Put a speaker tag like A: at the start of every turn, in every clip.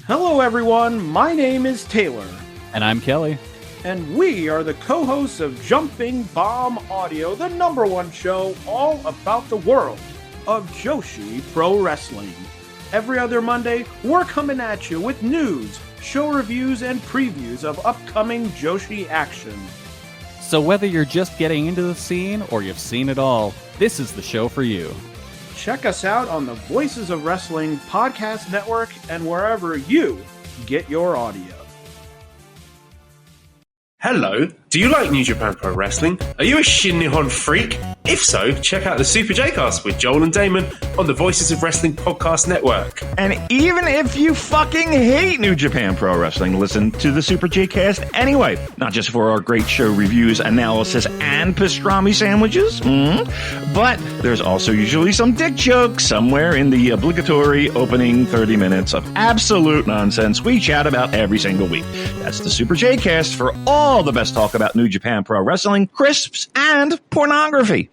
A: Hello everyone, my name is Taylor.
B: And I'm Kelly.
A: And we are the co-hosts of Jumping Bomb Audio, the #1 show all about the world of Joshi Pro Wrestling. Every other Monday, we're coming at you with news, show reviews, and previews of upcoming Joshi action.
B: So whether you're just getting into the scene or you've seen it all, this is the show for you.
A: Check us out on the Voices of Wrestling podcast network and wherever you get your audio.
C: Hello, do you like New Japan Pro Wrestling? Are you a Shin Nihon freak? If so, check out the Super J-Cast with Joel and Damon on the Voices of Wrestling podcast network.
D: And even if you fucking hate New Japan Pro Wrestling, listen to the Super J-Cast anyway. Not just for our great show reviews, analysis, and pastrami sandwiches, but there's also usually some dick jokes somewhere in the obligatory opening 30 minutes of absolute nonsense we chat about every single week. That's the Super J-Cast for all the best talk about New Japan Pro Wrestling, crisps, and pornography.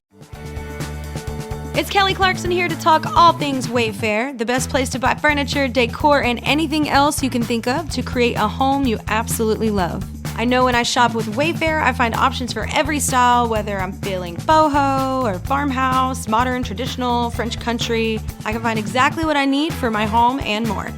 E: It's Kelly Clarkson here to talk all things Wayfair, the best place to buy furniture, decor, and anything else you can think of to create a home you absolutely love. I know when I shop with Wayfair, I find options for every style, whether I'm feeling boho or farmhouse, modern, traditional, French country. I can find exactly what I need for my home and more.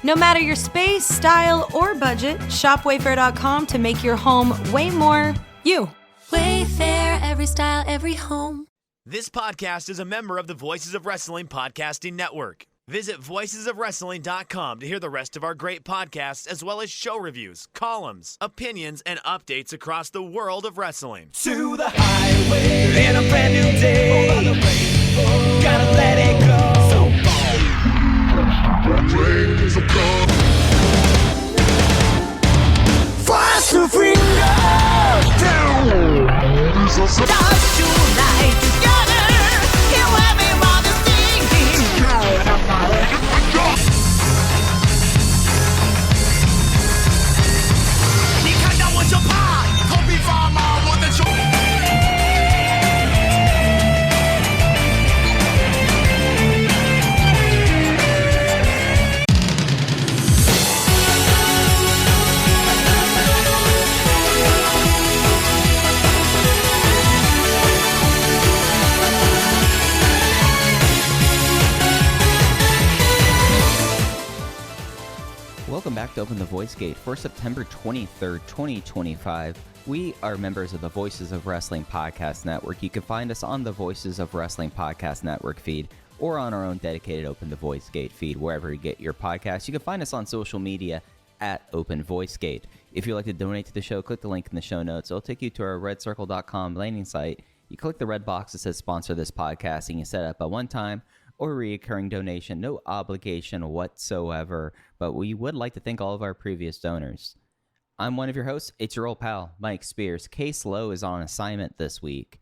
E: No matter your space, style, or budget, shop Wayfair.com to make your home way more you.
F: Wayfair, every style, every home.
G: This podcast is a member of the Voices of Wrestling Podcasting Network. Visit voicesofwrestling.com to hear the rest of our great podcasts, as well as show reviews, columns, opinions, and updates across the world of wrestling.
H: To the highway in a brand new day. Over the rainbow, gotta let it go. So fast to finger down. Touch tonight together. Hear everyone is singing. You can't want your pie. Copy farmer, what the show.
I: Welcome back to Open the Voice Gate for September 23rd, 2025. We are members of the Voices of Wrestling Podcast Network. You can find us on the Voices of Wrestling Podcast Network feed or on our own dedicated Open the Voice Gate feed, wherever you get your podcasts. You can find us on social media at Open Voice Gate. If you'd like to donate to the show, click the link in the show notes. It'll take you to our redcircle.com landing site. You click the red box that says sponsor this podcast, and you set up a one-time or recurring donation. No obligation whatsoever, but we would like to thank all of our previous donors. I'm one of your hosts. It's your old pal, Mike Spears. Case Lowe is on assignment this week,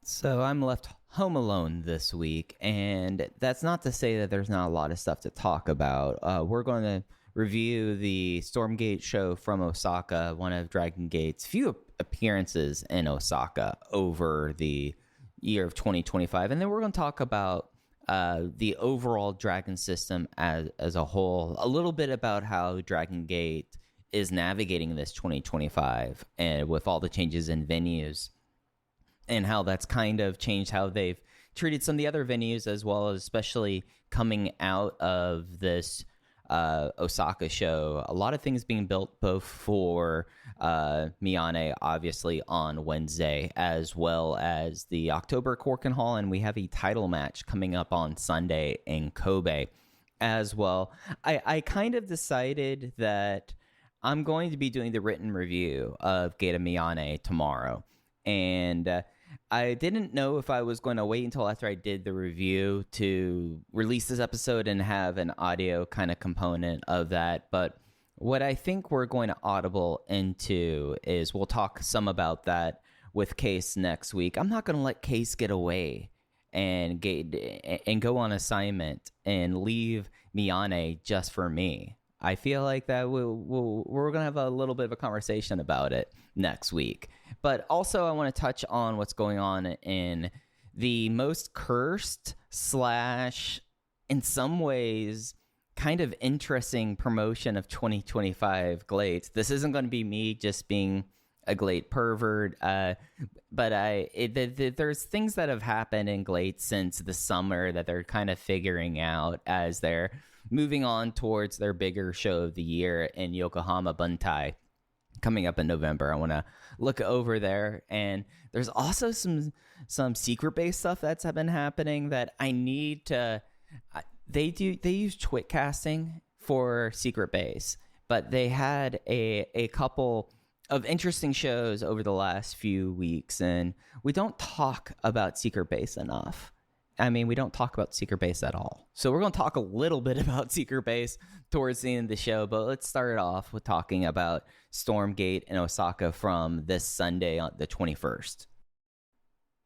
I: so I'm left home alone this week, and that's not to say that there's not a lot of stuff to talk about. We're going to review the Stormgate show from Osaka, one of Dragon Gate's few appearances in Osaka over the year of 2025, and then we're going to talk about the overall Dragon system as a whole, a little bit about how Dragon Gate is navigating this 2025 and with all the changes in venues and how that's kind of changed how they've treated some of the other venues, as well as especially coming out of this Osaka show. A lot of things being built both for Miyane, obviously, on Wednesday, as well as the October Korakuen Hall, and we have a title match coming up on Sunday in Kobe as well. I kind of decided that I'm going to be doing the written review of Geita Miyane tomorrow, and I didn't know if I was going to wait until after I did the review to release this episode and have an audio kind of component of that, but what I think we're going to audible into is we'll talk some about that with Case next week. I'm not going to let Case get away and go on assignment and leave Miyane just for me. I feel like that we're going to have a little bit of a conversation about it next week. But also I want to touch on what's going on in the most cursed / in some ways kind of interesting promotion of 2025 GLEAT. This isn't going to be me just being a GLEAT pervert, but there's things that have happened in GLEAT since the summer that they're kind of figuring out as they're moving on towards their bigger show of the year in Yokohama Buntai coming up in November. I want to look over there, and there's also some secret base stuff that's been happening that I need to. They use twit casting for secret base, but they had a couple of interesting shows over the last few weeks, and we don't talk about secret base enough. I mean, we don't talk about secret base at all. So we're going to talk a little bit about secret base towards the end of the show, but let's start it off with talking about Stormgate in Osaka from this Sunday on the 21st.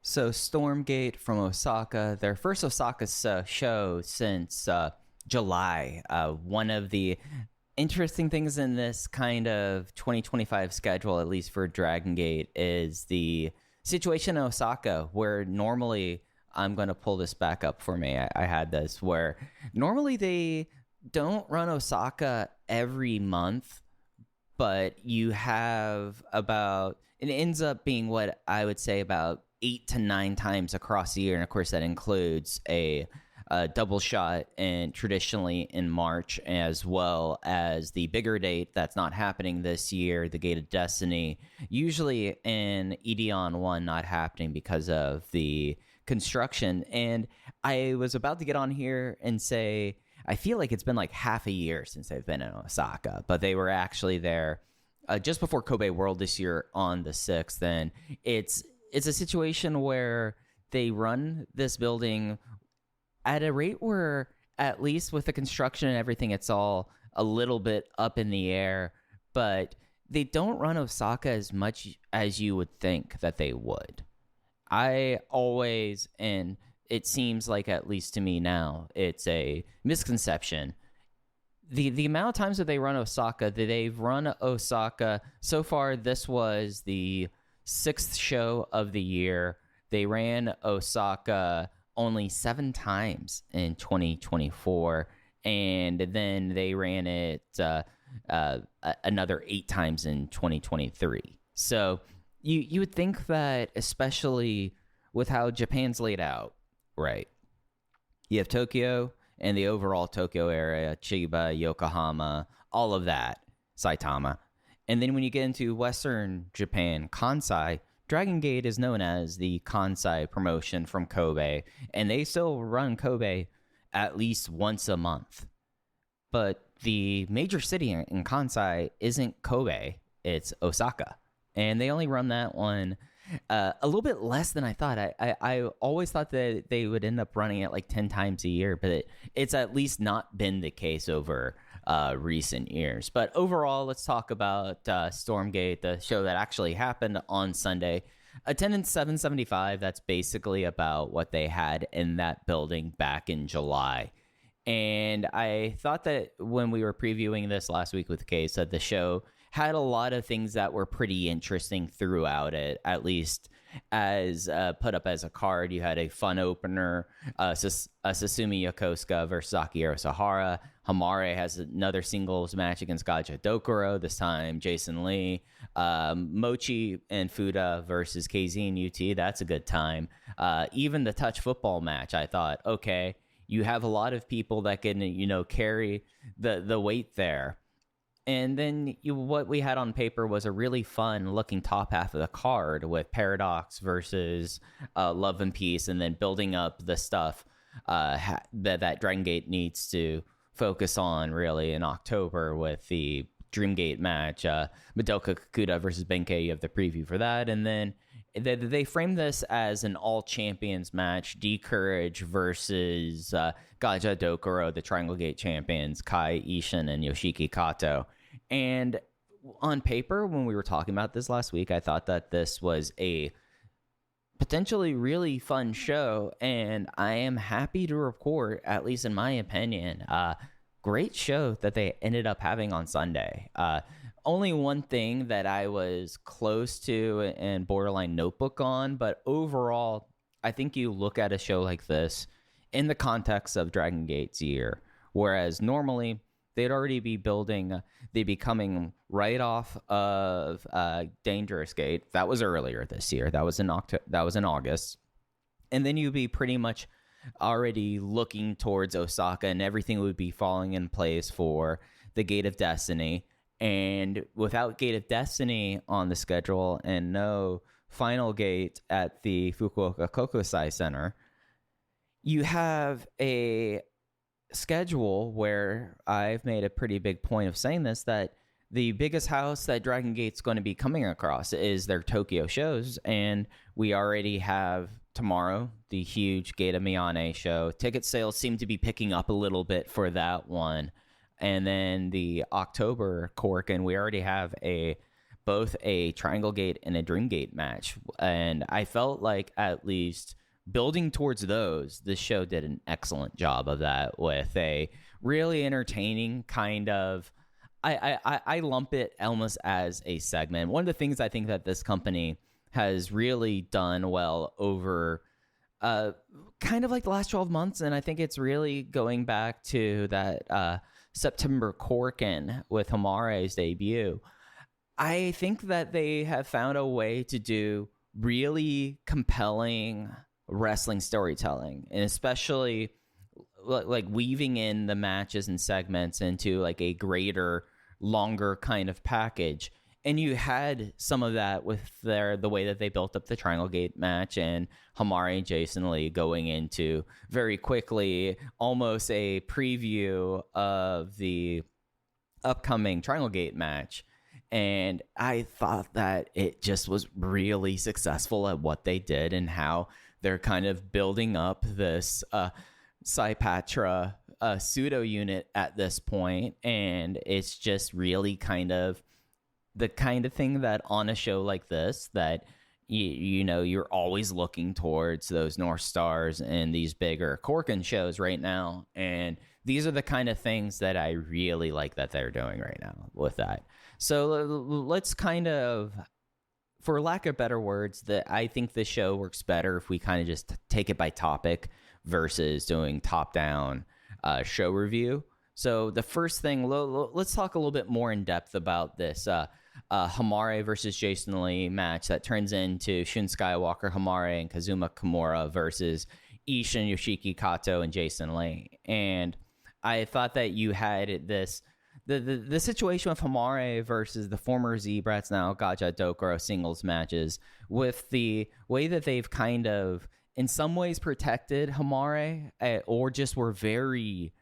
I: So Stormgate from Osaka, their first Osaka show since July. One of the interesting things in this kind of 2025 schedule, at least for Dragon Gate, is the situation in Osaka where normally, I'm going to pull this back up for me. I had this where normally they don't run Osaka every month, but you have about, it ends up being what I would say about 8 to 9 times across the year. And of course, that includes a double shot and traditionally in March, as well as the bigger date that's not happening this year, the Gate of Destiny, usually in Ideon 1 not happening because of the construction. And I was about to get on here and say, I feel like it's been like half a year since they've been in Osaka, but they were actually there just before Kobe World this year on the 6th. And it's a situation where they run this building at a rate where, at least with the construction and everything, it's all a little bit up in the air, but they don't run Osaka as much as you would think that they would. I always, and it seems like, at least to me now, it's a misconception. The amount of times that they run Osaka, that they've run Osaka, so far this was the 6th show of the year. They ran Osaka only 7 times in 2024, and then they ran it another 8 times in 2023. So you would think that, especially with how Japan's laid out, right? You have Tokyo and the overall Tokyo area, Chiba, Yokohama, all of that, Saitama. And then when you get into Western Japan, Kansai, Dragon Gate is known as the Kansai promotion from Kobe, and they still run Kobe at least once a month. But the major city in Kansai isn't Kobe, it's Osaka. And they only run that one a little bit less than I thought. I always thought that they would end up running it like 10 times a year, but it's at least not been the case over recent years. But overall, let's talk about Stormgate, the show that actually happened on Sunday. Attendance 775. That's basically about what they had in that building back in July. And I thought that when we were previewing this last week with Case, that the show had a lot of things that were pretty interesting throughout it, at least as put up as a card. You had a fun opener, Sasumi Yokosuka versus Akihiro Sahara. Homare has another singles match against Gaja Dokuro, this time Jason Lee. Mochi and Fuda versus KZ and UT, that's a good time. Even the touch football match, I thought, okay, you have a lot of people that can, carry the weight there. And then what we had on paper was a really fun looking top half of the card with Paradox versus Love and Peace, and then building up the stuff that Dragon Gate needs to focus on really in October with the Dreamgate match, Madoka Kikuta versus Benkei. You have the preview for that. And then they framed this as an all champions match, D-Courage versus Gaja Dokuro, the Triangle Gate champions, Kai Ishin and Yoshiki Kato. And on paper, when we were talking about this last week, I thought that this was a potentially really fun show, and I am happy to report, at least in my opinion, great show that they ended up having on Sunday. Only one thing that I was close to and borderline notebook on, but overall, I think you look at a show like this in the context of Dragon Gate's year, whereas normally they'd already be they'd be coming right off of Dangerous Gate. That was earlier this year. That was in August. And then you'd be pretty much already looking towards Osaka, and everything would be falling in place for the Gate of Destiny. And without Gate of Destiny on the schedule and no final gate at the Fukuoka Kokusai Center, you have a schedule where I've made a pretty big point of saying this, that the biggest house that Dragon Gate's going to be coming across is their Tokyo shows. And we already have tomorrow the huge Gate of Miyane show. Ticket sales seem to be picking up a little bit for that one. And then the October Korakuen, we already have both a Triangle Gate and a Dream Gate match. And I felt like, at least building towards those, this show did an excellent job of that, with a really entertaining kind of, I lump it almost as a segment. One of the things I think that this company has really done well over kind of like the last 12 months, and I think it's really going back to that September Korakuen with Homare's debut. I think that they have found a way to do really compelling wrestling storytelling, and especially like weaving in the matches and segments into like a greater, longer kind of package. And you had some of that with the way that they built up the Triangle Gate match, and Homare and Jason Lee going into very quickly almost a preview of the upcoming Triangle Gate match. And I thought that it just was really successful at what they did, and how they're kind of building up this Saipatra pseudo unit at this point. And it's just really kind of the kind of thing that on a show like this, that you know, you're always looking towards those North Stars and these bigger Korakuen shows right now. And these are the kind of things that I really like that they're doing right now with that. So let's kind of, for lack of better words, that I think this show works better if we kind of just take it by topic versus doing top-down show review. So the first thing, let's talk a little bit more in depth about this Homare versus Jason Lee match that turns into Shun Skywalker, Homare and Kazuma Kimura versus Ishin, Yoshiki Kato, and Jason Lee. And I thought that you had this, the situation with Homare versus the former Z-Brats, now Gaja Dokuro singles matches, with the way that they've kind of, in some ways, protected Homare, or just were very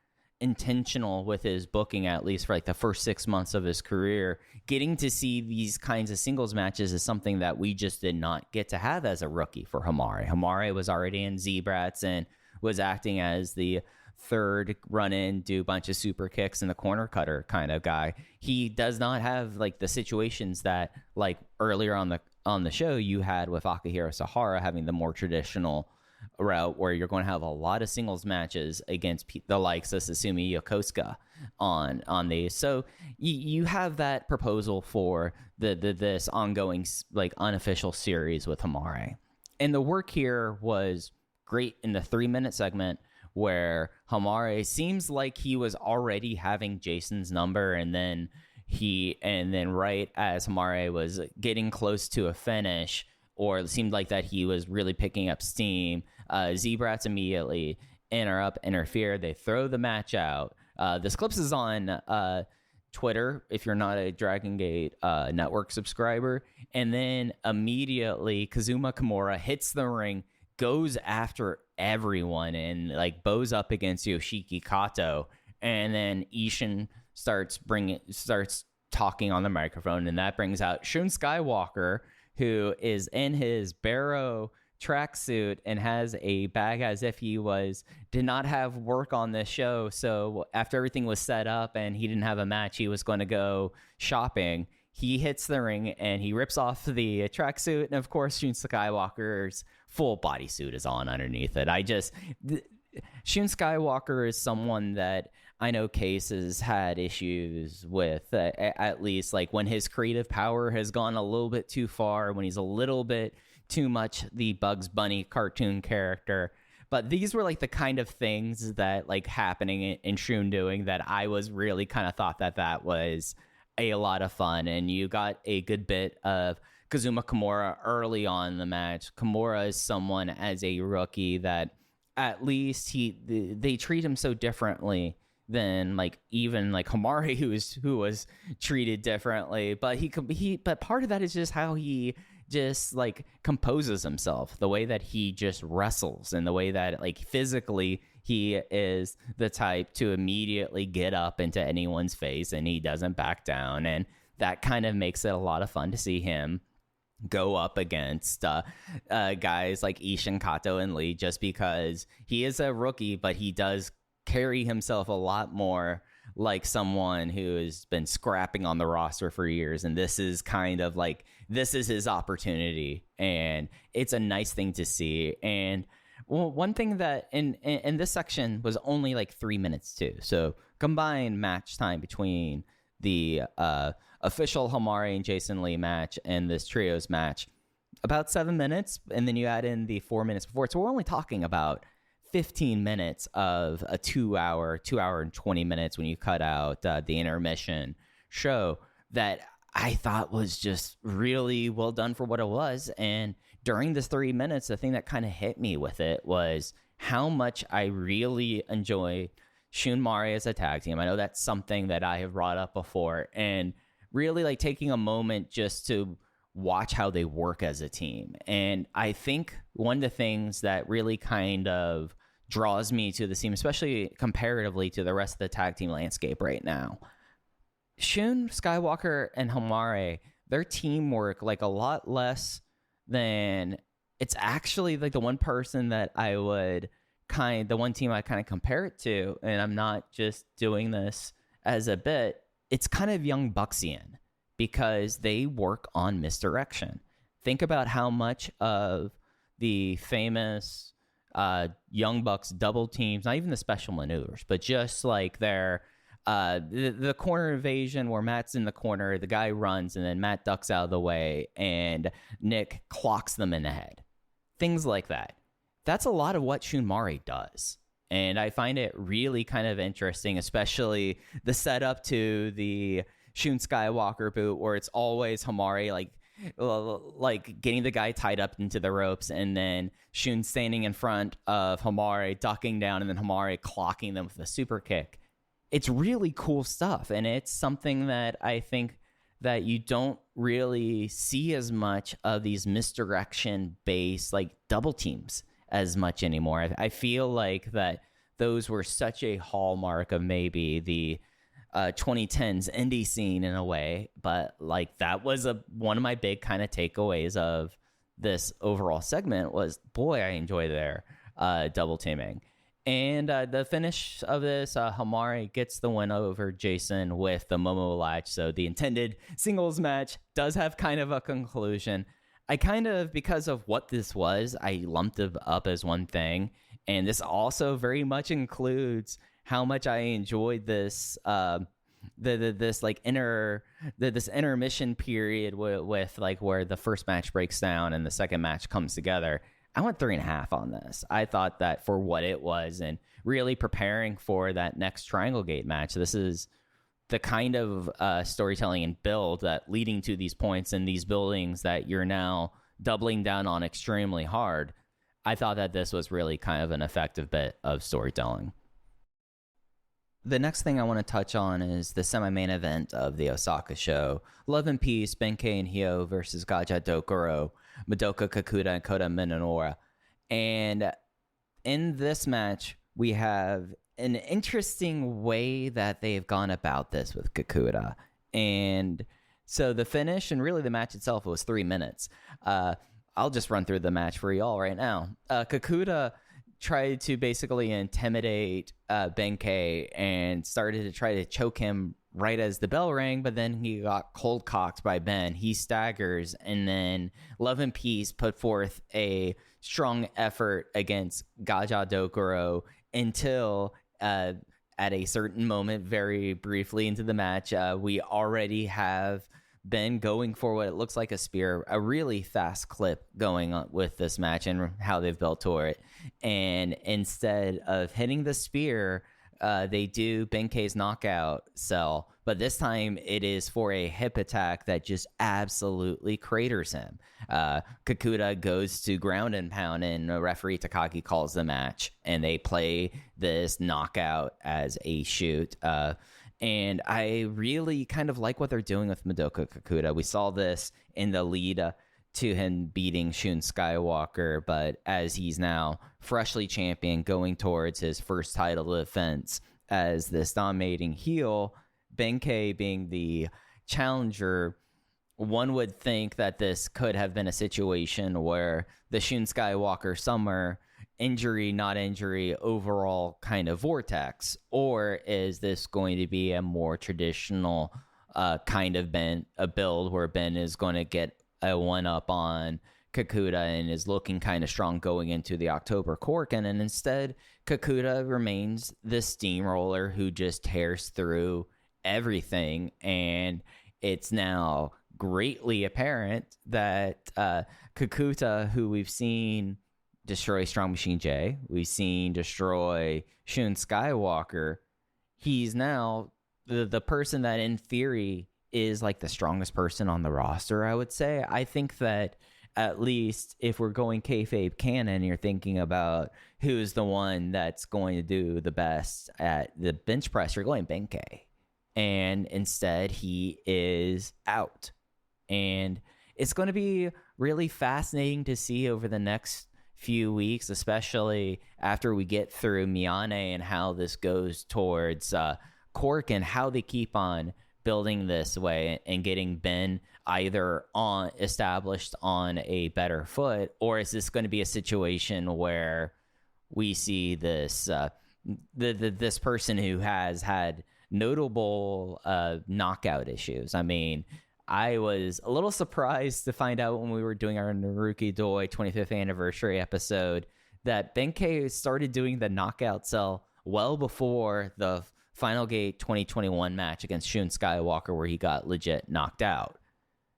I: intentional with his booking, at least for like the first 6 months of his career. Getting to see these kinds of singles matches is something that we just did not get to have as a rookie for Homare. Homare was already in Z-Brats and was acting as the third run-in, do a bunch of super kicks in the corner cutter kind of guy. He does not have like the situations that, like earlier on the show, you had with Akihiro Sahara having the more traditional route where you're going to have a lot of singles matches against the likes of Sasumi Yokosuka on these. So you have that proposal for this ongoing like unofficial series with Homare. And the work here was great in the 3-minute segment where Homare seems like he was already having Jason's number, and then right as Homare was getting close to a finish, or it seemed like that he was really picking up steam, Z-Brats immediately interfere. They throw the match out. This clip is on Twitter if you're not a Dragon Gate network subscriber. And then immediately Kazuma Kimura hits the ring, goes after everyone, and like bows up against Yoshiki Kato. And then Ishin starts talking on the microphone, and that brings out Shun Skywalker, who is in his Barrow tracksuit and has a bag as if he did not have work on this show. So after everything was set up and he didn't have a match, he was going to go shopping. He hits the ring and he rips off the tracksuit, and of course Shun Skywalker's full bodysuit is on underneath it. Shun Skywalker is someone that I know Case has had issues with, at least like when his creative power has gone a little bit too far, when he's a little bit too much the Bugs Bunny cartoon character. But these were like the kind of things that like happening in Shun doing that I was really kind of thought that was a lot of fun. And you got a good bit of Kazuma Kimura early on in the match. Kimura is someone as a rookie that at least they treat him so differently than like even like Homare, who was treated differently. But part of that is just how he just like composes himself, the way that he just wrestles, and the way that like physically he is the type to immediately get up into anyone's face and he doesn't back down. And that kind of makes it a lot of fun to see him go up against guys like Ishin, Kato, and Lee, just because he is a rookie, but he does carry himself a lot more like someone who has been scrapping on the roster for years. And this is kind of like, this is his opportunity. And it's a nice thing to see. And one thing that in this section was only like 3 minutes too. So combined match time between the official Homare and Jason Lee match and this trios match, about 7 minutes. And then you add in the 4 minutes before it. So we're only talking about 15 minutes of a 2 hour and 20 minutes when you cut out the intermission show that I thought was just really well done for what it was. And during this 3 minutes, the thing that kind of hit me with it was how much I really enjoy Shun Mari as a tag team. I know that's something that I have brought up before, and really like taking a moment just to watch how they work as a team. And I think one of the things that really kind of draws me to the team, especially comparatively to the rest of the tag team landscape right now, Shun, Skywalker, and Homare, their teamwork like a lot less than it's actually like the one person that I would the one team I kind of compare it to, and I'm not just doing this as a bit, it's kind of Young Bucksian, because they work on misdirection. Think about how much of the famous Young Bucks double teams, not even the special maneuvers, but just like their the corner invasion where Matt's in the corner, the guy runs, and then Matt ducks out of the way, and Nick clocks them in the head. Things like that. That's a lot of what Shun Mari does. And I find it really kind of interesting, especially the setup to the Shun Skywalker boot, where it's always Homare like getting the guy tied up into the ropes, and then Shun standing in front of Homare, ducking down, and then Homare clocking them with a super kick. It's really cool stuff, and it's something that I think that you don't really see as much of these misdirection-based like double teams as much anymore. I feel like that those were such a hallmark of maybe the 2010s indie scene in a way, but like that was one of my big kind of takeaways of this overall segment was, boy, I enjoy their double teaming. And the finish of this, Homare gets the win over Jason with the Momo latch. So the intended singles match does have kind of a conclusion. I kind of, because of what this was, I lumped it up as one thing. And this also very much includes how much I enjoyed this this intermission period with like where the first match breaks down and the second match comes together. I went 3.5 on this. I thought that for what it was and really preparing for that next Triangle Gate match, this is the kind of storytelling and build that leading to these points and these buildings that you're now doubling down on extremely hard. I thought that this was really kind of an effective bit of storytelling. The next thing I want to touch on is the semi-main event of the Osaka show. Love and Peace, Benkei and Hyo versus Gaja Dokuro, Madoka Kikuta, and Kota Minoura. And in this match, we have an interesting way that they've gone about this with Kikuta. And so the finish and really the match itself was 3 minutes. I'll just run through the match for y'all right now. Kikuta tried to basically intimidate Benkei and started to try to choke him right as the bell rang, but then he got cold cocked by Ben. He staggers, and then Love and Peace put forth a strong effort against Gaja Dokuro until at a certain moment, very briefly into the match, we already have Ben going for what it looks like a spear, a really fast clip going on with this match and how they've built toward it. And instead of hitting the spear, they do Benkei's knockout sell, but this time it is for a hip attack that just absolutely craters him. Kikuta goes to ground and pound, and referee Takagi calls the match, and they play this knockout as a shoot. And I really kind of like what they're doing with Madoka Kikuta. We saw this in the lead to him beating Shun Skywalker, but as he's now freshly champion going towards his first title defense as this dominating heel, Benkei being the challenger, one would think that this could have been a situation where the Shun Skywalker summer injury, not injury, overall kind of vortex, or is this going to be a more traditional kind of a build where Ben is going to get a one-up on Kikuta and is looking kind of strong going into the October Korakuen, and instead Kikuta remains the steamroller who just tears through everything, and it's now greatly apparent that Kikuta, who we've seen destroy Strong Machine J, we've seen destroy Shun Skywalker, he's now the person that in theory is like the strongest person on the roster, I would say. I think that at least if we're going kayfabe canon, you're thinking about who's the one that's going to do the best at the bench press, you're going Benkei. And instead, he is out. And it's going to be really fascinating to see over the next few weeks, especially after we get through Miyane and how this goes towards Cork and how they keep on building this way and getting Ben either established on a better foot, or is this going to be a situation where we see this this person who has had notable knockout issues? I mean, I was a little surprised to find out when we were doing our Naruki Doi 25th anniversary episode that Benkei started doing the knockout cell well before the Final Gate 2021 match against Shun Skywalker, where he got legit knocked out.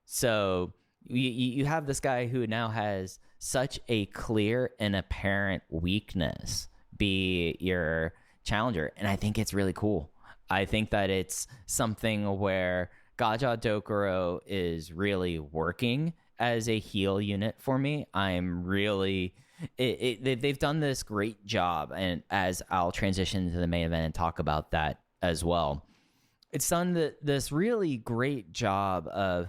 I: So you have this guy who now has such a clear and apparent weakness be your challenger, and I think it's really cool. I think that it's something where Gaja Dokuro is really working as a heel unit for me. I'm really... they've done this great job, and as I'll transition to the main event and talk about that as well, it's done this really great job of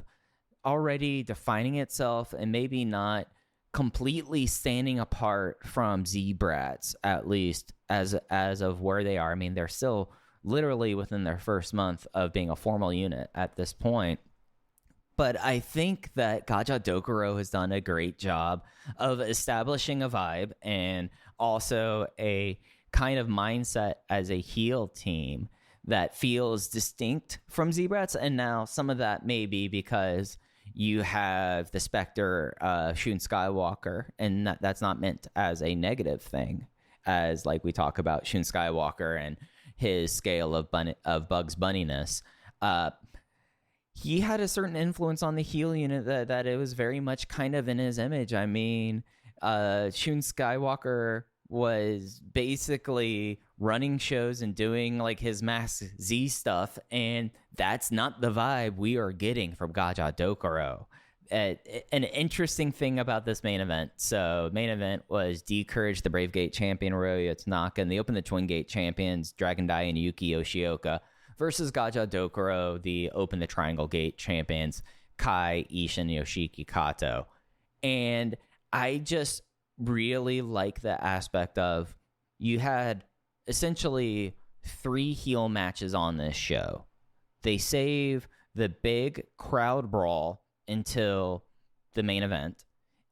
I: already defining itself and maybe not completely standing apart from Z-Brats, at least as of where they are. I mean, they're still literally within their first month of being a formal unit at this point. But I think that Gaja Dokuro has done a great job of establishing a vibe and also a kind of mindset as a heel team that feels distinct from Z-Brats. And now some of that may be because you have the Spectre, Shun Skywalker, and that's not meant as a negative thing, as like we talk about Shun Skywalker and his scale of Bugs Bunniness. He had a certain influence on the heel unit that it was very much kind of in his image. I mean, Shun Skywalker was basically running shows and doing like his Mask Z stuff, and that's not the vibe we are getting from Gaja Dokuro. An interesting thing about this main event. So main event was D-Courage, the Brave Gate champion, Ryoya Tanaka, and they opened the Twin Gate champions, Dragon Dai and Yuki Yoshioka, versus Gaja Dokuro, the Open the Triangle Gate champions, Kai, Ishin, and Yoshiki Kato. And I just really like the aspect of you had essentially 3 heel matches on this show. They save the big crowd brawl until the main event,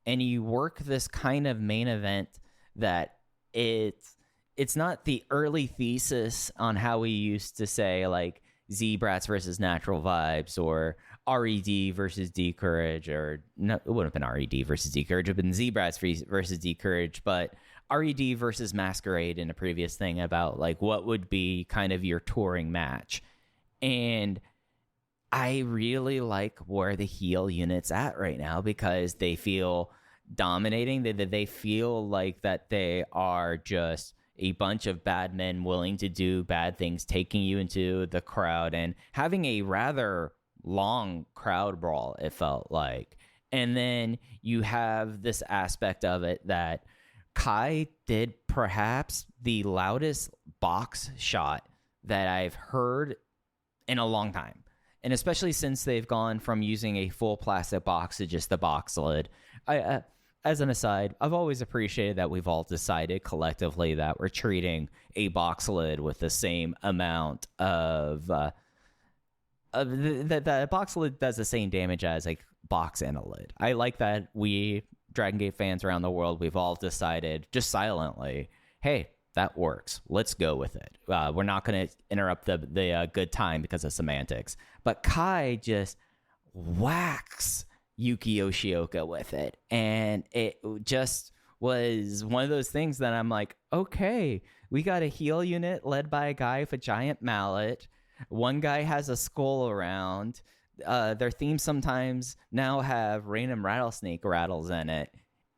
I: and you work this kind of main event that it's not the early thesis on how we used to say like Z-Brats versus Natural Vibes or RED versus D-Courage, or no, it wouldn't have been RED versus D-Courage, it would have been Z-Brats versus D-Courage, but RED versus Masquerade in a previous thing about like what would be kind of your touring match. And I really like where the heel unit's at right now because they feel dominating. They feel like that they are just a bunch of bad men willing to do bad things, taking you into the crowd and having a rather long crowd brawl, it felt like. And then you have this aspect of it that Kai did perhaps the loudest box shot that I've heard in a long time. And especially since they've gone from using a full plastic box to just the box lid. As an aside, I've always appreciated that we've all decided collectively that we're treating a box lid with the same amount of the box lid does the same damage as a box and a lid. I like that we Dragon Gate fans around the world, we've all decided just silently, hey, that works. Let's go with it. We're not going to interrupt the good time because of semantics. But Kai just whacks Yuki Yoshioka with it. And it just was one of those things that I'm like, okay, we got a heel unit led by a guy with a giant mallet. One guy has a skull around. Their themes sometimes now have random rattlesnake rattles in it.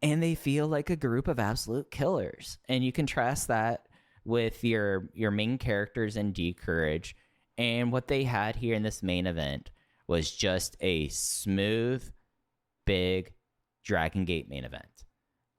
I: And they feel like a group of absolute killers. And you contrast that with your main characters in D-Courage. And what they had here in this main event was just a smooth, big Dragon Gate main event.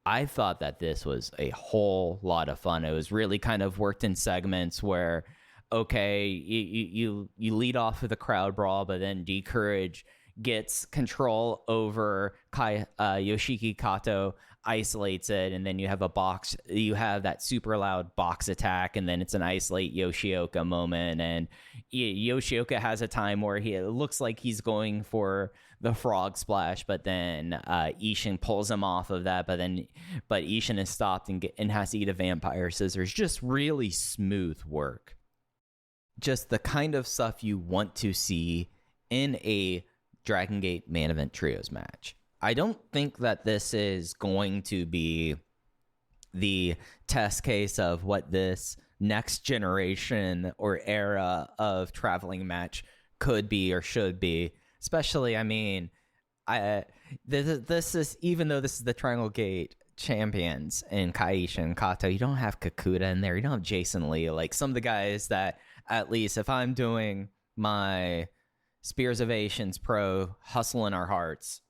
I: I thought that this was a whole lot of fun. It was really kind of worked in segments where, okay, you lead off with a crowd brawl, but then D-Courage gets control over Yoshiki Kato, isolates it, and then you have that super loud box attack, and then it's an isolate Yoshioka moment, and Yoshioka has a time where it looks like he's going for the frog splash, but then Ishin pulls him off of that, but Ishin is stopped and has to eat a vampire scissors. Just really smooth work. Just the kind of stuff you want to see in a Dragon Gate main event trios match. I don't think that this is going to be the test case of what this next generation or era of traveling match could be or should be. Especially, I mean, this is, even though this is the Triangle Gate champions in Kaisha and Kato, you don't have Kikuta in there. You don't have Jason Lee. Like some of the guys that, at least if I'm doing my Spears of Asians Pro Hustle in Our Hearts,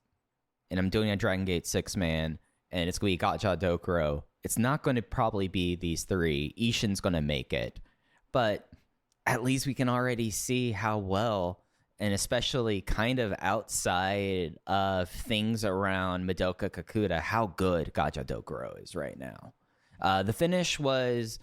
I: and I'm doing a Dragon Gate 6-man, and it's going to be Gacha Dokuro, it's not going to probably be these three. Ishin's going to make it. But at least we can already see how well, and especially kind of outside of things around Madoka Kikuta, how good Gacha Dokuro is right now. The finish was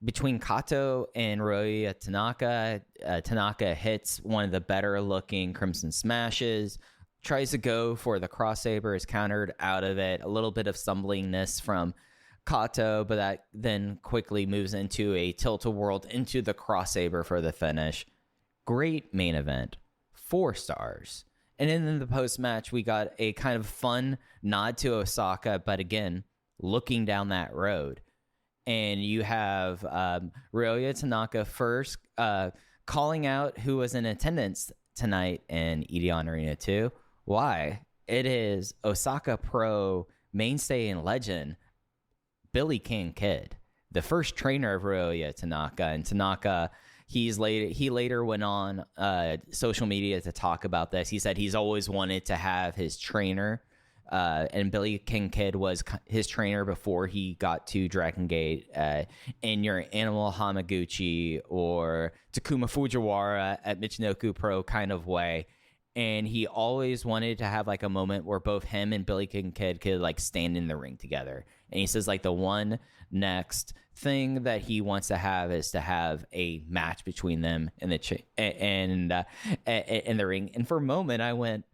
I: between Kato and Ryoya Tanaka. Tanaka hits one of the better looking Crimson Smashes, tries to go for the cross-saber, is countered out of it. A little bit of stumblingness from Kato, but that then quickly moves into a tilt-a-whirl into the cross-saber for the finish. Great main event. 4 stars. And in the post-match, we got a kind of fun nod to Osaka, but again, looking down that road. And you have Ryoya Tanaka first calling out who was in attendance tonight in Ideon Arena 2. Why? It is Osaka Pro mainstay and legend, Billy King Kid, the first trainer of Ryoya Tanaka. And Tanaka, he later went on social media to talk about this. He said he's always wanted to have his trainer, and Billy King Kid was his trainer before he got to Dragon Gate, in your Animal Hamaguchi or Takuma Fujiwara at Michinoku Pro kind of way. And he always wanted to have like a moment where both him and Billy King Kid could like stand in the ring together. And he says like the one next thing that he wants to have is to have a match between them in the in the ring. And for a moment I went,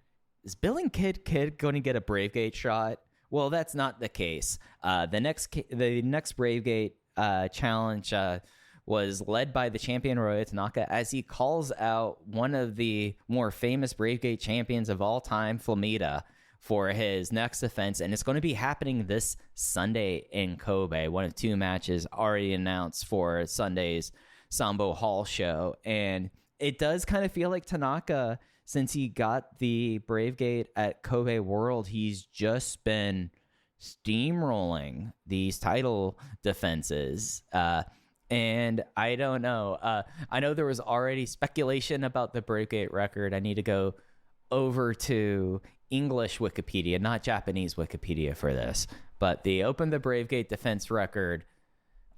I: is Billy King Kid going to get a Brave Gate shot? Well, that's not the case. The next Brave Gate challenge was led by the champion Ryoya Tanaka as he calls out one of the more famous Brave Gate champions of all time, Flamita, for his next defense. And it's going to be happening this Sunday in Kobe, one of 2 matches already announced for Sunday's Sambo Hall show. And it does kind of feel like Tanaka, since he got the Bravegate at Kobe World, he's just been steamrolling these title defenses. And I don't know. I know there was already speculation about the Bravegate record. I need to go over to English Wikipedia, not Japanese Wikipedia for this. But they opened the Bravegate defense record.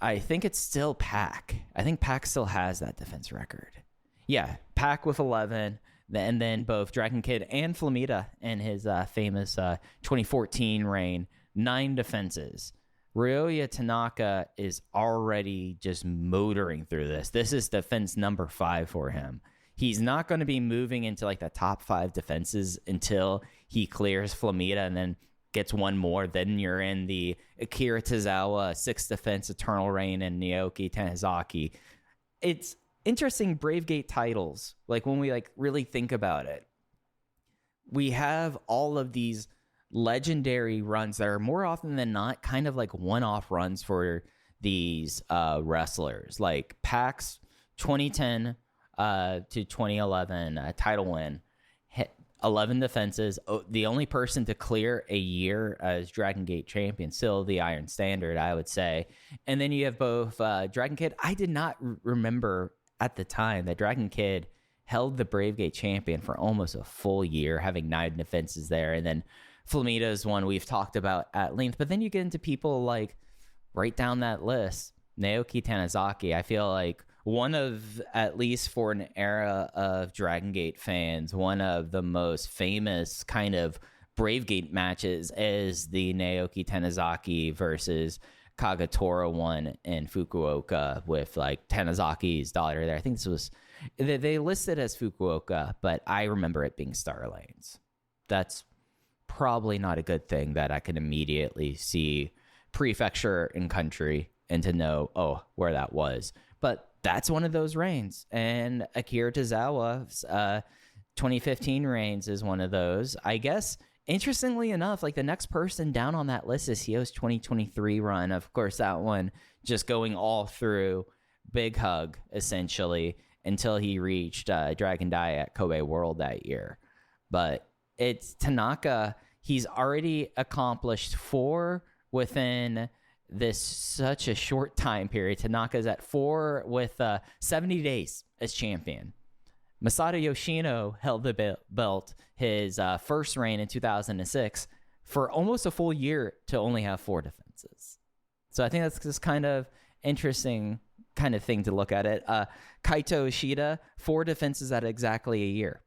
I: I think it's still Pac. I think Pac still has that defense record. Yeah, Pac with 11. And then both Dragon Kid and Flamita in his famous 2014 reign, 9 defenses. Ryoya Tanaka is already just motoring through this. This is defense number 5 for him. He's not going to be moving into like the top 5 defenses until he clears Flamita and then gets one more. Then you're in the Akira Tozawa 6th defense, Eternal Reign, and Naoki Tanizaki. It's interesting Bravegate titles. Like when we like really think about it, we have all of these legendary runs that are more often than not kind of like one-off runs for these wrestlers, like Pac's 2010 to 2011 title win, 11 defenses. The only person to clear a year as Dragon Gate champion, still the Iron Standard, I would say. And then you have both Dragon Kid. I did not remember at the time that Dragon Kid held the Bravegate champion for almost a full year, having 9 defenses there. And then Flamita's one we've talked about at length. But then you get into people like right down that list, Naoki Tanizaki. I feel like one of, at least for an era of Dragon Gate fans, one of the most famous kind of Bravegate matches is the Naoki Tanizaki versus Kagetora one in Fukuoka with like Tanizaki's daughter there. I think this was, they listed as Fukuoka, but I remember it being Star Lanes. That's probably not a good thing that I can immediately see prefecture and country and to know, oh, where that was. But that's one of those reigns. And Akira Tozawa's 2015 reigns is one of those. I guess, interestingly enough, like the next person down on that list is Hio's 2023 run. Of course, that one just going all through Big Hug, essentially, until he reached Dragon Dai at Kobe World that year. But it's Tanaka. He's already accomplished 4 within this such a short time period. Tanaka's at 4 with 70 days as champion. Masato Yoshino held the belt his first reign in 2006 for almost a full year to only have 4 defenses. So I think that's just kind of interesting kind of thing to look at it. Kaito Ishida, 4 defenses at exactly a year.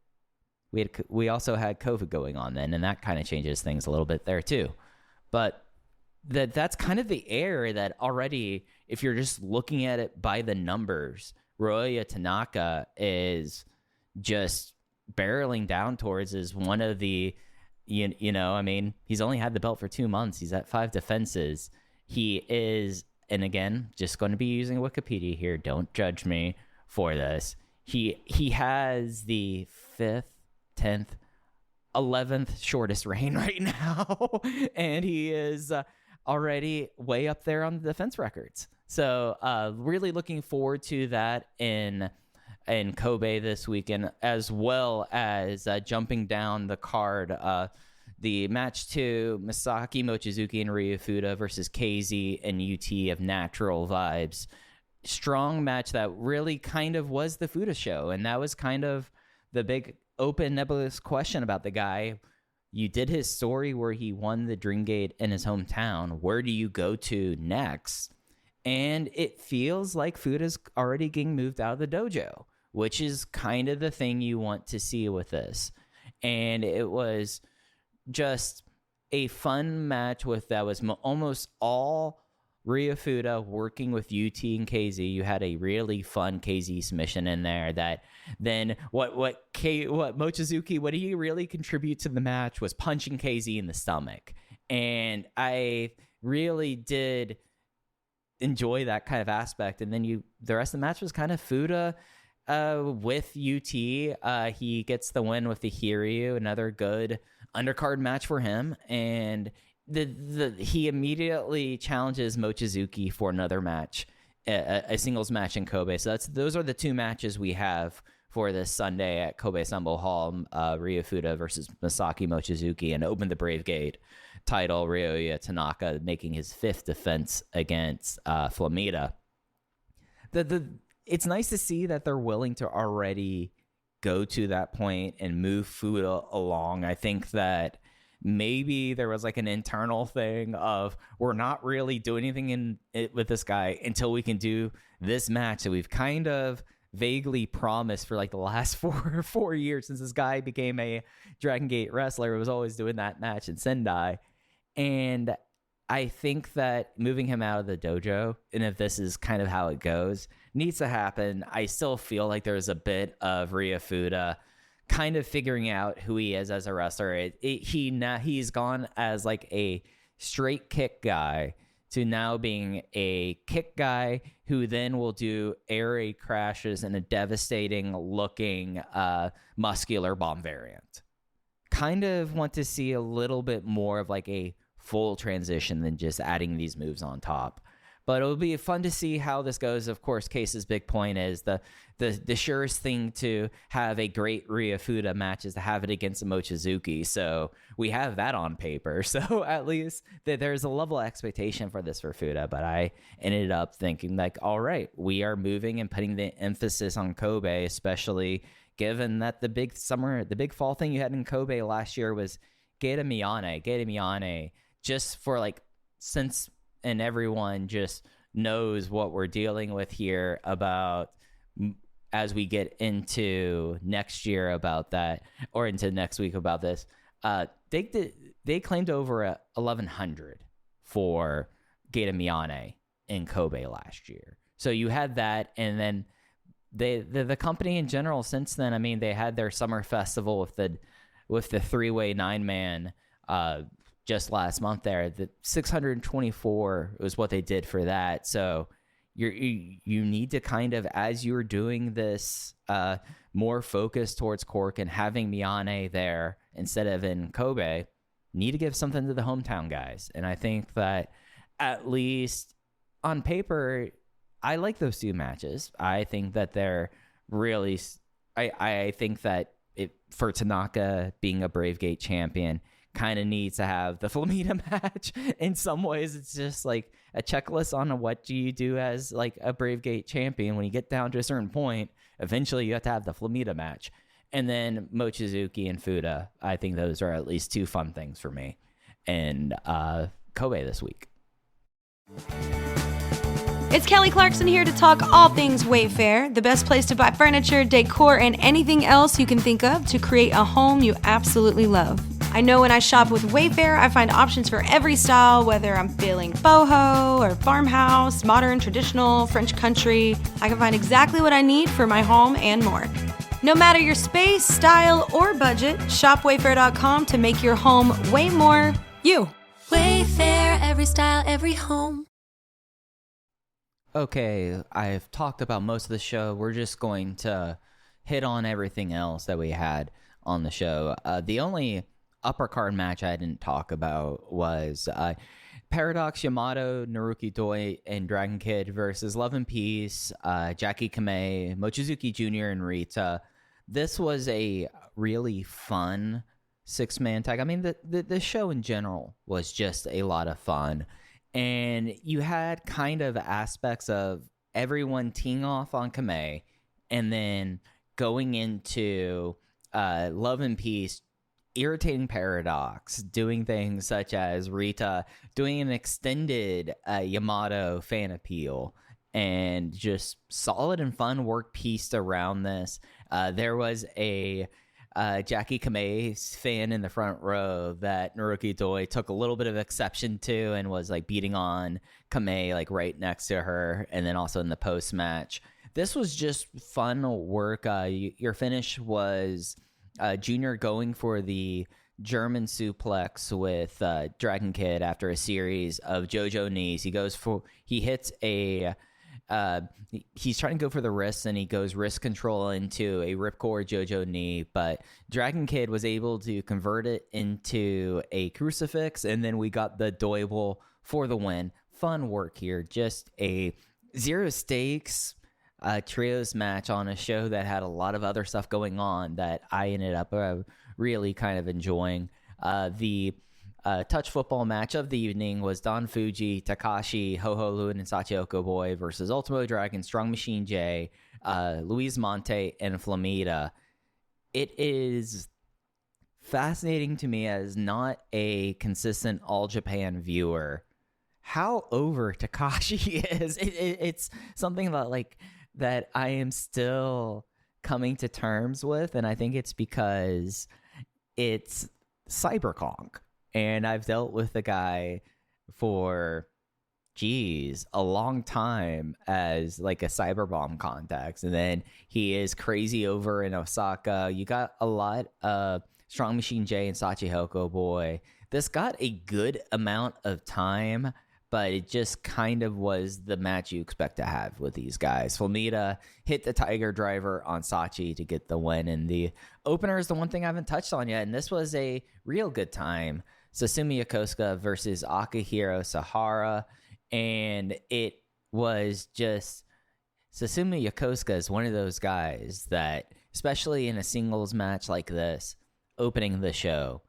I: We also had COVID going on then, and that kind of changes things a little bit there too. But that's kind of the air that already, if you're just looking at it by the numbers, Ryoya Tanaka is just barreling down towards is one of the, you know, I mean, he's only had the belt for 2 months. He's at 5 defenses. He is, and again, just going to be using Wikipedia here. Don't judge me for this. He has the 5th, 10th, 11th shortest reign right now. And he is already way up there on the defense records. So really looking forward to that in Kobe this weekend, as well as jumping down the card. The match 2, Masaki Mochizuki and Ryu Fuda versus KZ and UT of Natural Vibes. Strong match that really kind of was the Fuda show. And that was kind of the big open nebulous question about the guy. You did his story where he won the Dreamgate in his hometown. Where do you go to next? And it feels like Fuda's already getting moved out of the dojo, which is kind of the thing you want to see with this. And it was just a fun match with that was almost all Ryu Fuda working with UT and KZ. You had a really fun KZ submission in there that then what Mochizuki, what he really contribute to the match was punching KZ in the stomach. And I really did enjoy that kind of aspect. And then the rest of the match was kind of Fuda with UT. He gets the win with the Hiryu, another good undercard match for him. And he immediately challenges Mochizuki for another match, a singles match in Kobe. So those are the 2 matches we have for this Sunday at Kobe Sanbo Hall, Ryo Fuda versus Masaki Mochizuki, and opened the Brave Gate title, Ryoya Tanaka making his 5th defense against Flamita. It's nice to see that they're willing to already go to that point and move Fuda along. I think that maybe there was like an internal thing of we're not really doing anything with this guy until we can do this match that we've kind of vaguely promised for like the last four years since this guy became a Dragon Gate wrestler. It was always doing that match in Sendai. And I think that moving him out of the dojo, and if this is kind of how it goes, needs to happen. I still feel like there's a bit of Ryo Fuda kind of figuring out who he is as a wrestler. He's gone as like a straight kick guy to now being a kick guy who then will do air raid crashes in a devastating looking muscular bomb variant. Kind of want to see a little bit more of like a full transition than just adding these moves on top. But it'll be fun to see how this goes. Of course, Case's big point is the surest thing to have a great Ryo Fuda match is to have it against a Mochizuki. So we have that on paper. So at least there's a level of expectation for this for Fuda. But I ended up thinking like, all right, we are moving and putting the emphasis on Kobe, especially given that the big fall thing you had in Kobe last year was Geita Miyane, just for like, since and everyone just knows what we're dealing with here about as we get into next year about that, or into next week about this. They claimed over 1,100 for Geita Miyane in Kobe last year. So you had that, and then the company in general since then, I mean, they had their summer festival with the 3-way 9-man just last month there. The 624 was what they did for that. So you need to kind of, as you're doing this more focus towards Cork and having Miyane there instead of in Kobe, need to give something to the hometown guys. And I think that at least on paper, I like those two matches. I think that they're really, I think that for Tanaka being a Brave Gate champion, kind of needs to have the Flamita match. In some ways, it's just like a checklist on what do you do as like a Brave Gate champion. When you get down to a certain point, eventually you have to have the Flamita match. And then Mochizuki and Fuda, I think those are at least two fun things for me. And Kobe this week.
E: It's Kelly Clarkson here to talk all things Wayfair, the best place to buy furniture, decor, and anything else you can think of to create a home you absolutely love. I know when I shop with Wayfair, I find options for every style, whether I'm feeling boho or farmhouse, modern, traditional, French country. I can find exactly what I need for my home and more. No matter your space, style, or budget, shop Wayfair.com to make your home way more you.
F: Wayfair, every style, every home.
I: Okay, I've talked about most of the show. We're just going to hit on everything else that we had on the show. The only upper card match I didn't talk about was Paradox, Yamato, Naruki Doi, and Dragon Kid versus Love and Peace, Jackie Kamei, Mochizuki Jr., and Rita. This was a really fun 6-man tag. I mean, the show in general was just a lot of fun. And you had kind of aspects of everyone teeing off on Kamei and then going into Love and Peace, irritating Paradox, doing things such as Rita doing an extended Yamato fan appeal, and just solid and fun work pieced around this. There was a Jackie Kamei fan in the front row that Naruki Doi took a little bit of exception to and was like beating on Kamei like right next to her, and then also in the post match. This was just fun work. Your finish was Junior going for the German suplex with Dragon Kid after a series of JoJo knees. He hits a he's trying to go for the wrist, and he goes wrist control into a ripcord JoJo knee, but Dragon Kid was able to convert it into a crucifix, and then we got the doable for the win. Fun work here. Just a zero stakes trios match on a show that had a lot of other stuff going on that I ended up really kind of enjoying. The touch football match of the evening was Don Fuji, Takashi, Ho-Ho Lewin, and Sachioko Boy versus Ultimo Dragon, Strong Machine J, Luis Monte, and Flamita. It is fascinating to me as not a consistent All Japan viewer how over Takashi is. It's something that I am still coming to terms with, and I think it's because it's CyberConk. And I've dealt with the guy for, a long time as like a Cyberbomb context. And then he is crazy over in Osaka. You got a lot of Strong Machine J and Sachihoko Boy. This got a good amount of time, but it just kind of was the match you expect to have with these guys. Flamita hit the Tiger Driver on Sachi to get the win. And the opener is the one thing I haven't touched on yet. And this was a real good time. Susumu Yokosuka versus Akihiro Sahara. And it was just, Susumu Yokosuka is one of those guys that, especially in a singles match like this, opening the show,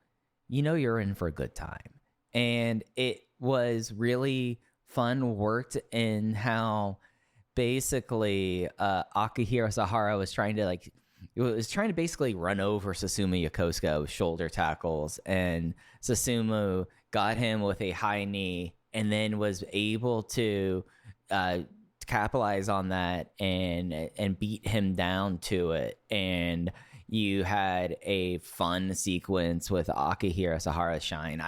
I: you're in for a good time. And it was really fun, worked in how basically Akihiro Sahara was trying to basically run over Susumu Yokosuka with shoulder tackles, and Susumu got him with a high knee and then was able to capitalize on that and beat him down to it. And you had a fun sequence with Akihiro Sahara shine.